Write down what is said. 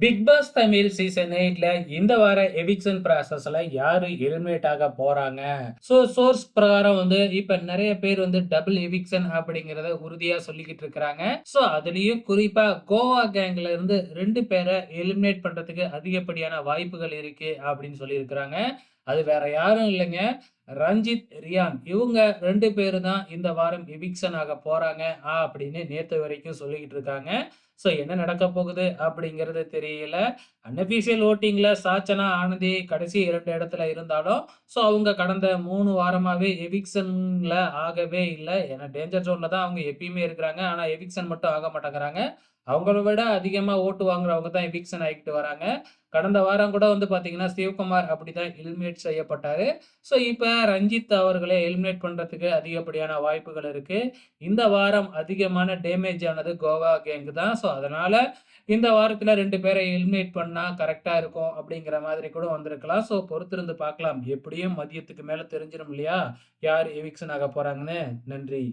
Big pass Tamil season 8ல இந்த வார eviction ப்ராசஸ்ல யாரு எலிமினேட் ஆக போறாங்க? சோர்ஸ் பிரகாரம் இப்ப நெறைய பேர் டபுள் எவிக்ஷன் அப்படிங்கிறத உறுதியா சொல்லிக்கிட்டு இருக்கிறாங்க. அதுலயும் குறிப்பா கோவா கேங்ல இருந்து 2 பேர எலிமினேட் பண்றதுக்கு அதிகப்படியான வாய்ப்புகள் இருக்கு அப்படின்னு சொல்லியிருக்கிறாங்க. அது வேற யாரும் இல்லைங்க. ரஞ்சித், ரியான் இவங்க 2 பேரு தான் இந்த வாரம் எவிக்ஷன் ஆக போறாங்க அப்படின்னு நேத்து வரைக்கும் சொல்லிக்கிட்டு இருக்காங்க. என்ன நடக்க போகுது அப்படிங்கிறது தெரியல. அன்அஃபிஷியல் வோட்டிங்ல சாச்சனா, ஆனந்தி கடைசி 2 இடத்துல இருந்தாலும், அவங்க கடந்த 3 வாரமாவே எவிக்ஷன்ல ஆகவே இல்ல. ஏன்னா டேஞ்சர் ஜோன்ல தான் அவங்க எப்பயுமே இருக்கிறாங்க. ஆனா எவிக்ஷன் மட்டும் ஆக மாட்டேங்கிறாங்க. அவங்கள விட அதிகமா ஓட்டு வாங்குறவங்க தான் எவிக்ஷன் ஆயிக்கிட்டு வராங்க. கடந்த வாரம் கூட பார்த்தீங்கன்னா, சிவகுமார் அப்படிதான் எலிமினேட் செய்யப்பட்டாரு. இப்ப ரஞ்சித் அவர்கள எலிமினேட் பண்றதுக்கு அதிகப்படியான வாய்ப்புகள் இருக்கு. இந்த வாரம் அதிகமான டேமேஜ் ஆனது கோவா கேங் தான். அதனால இந்த வாரத்துல 2 பேர எலிமினேட் பண்ணா கரெக்ட்டா இருக்கும் அப்படிங்கிற மாதிரி கூட வந்திருக்கலாம். பொறுத்திருந்து பார்க்கலாம். எப்படியும் மதியத்துக்கு மேல தெரிஞ்சிரும் இல்லையா? யார் எவிக்ஷன் ஆக போறாங்கன்னு. நன்றி.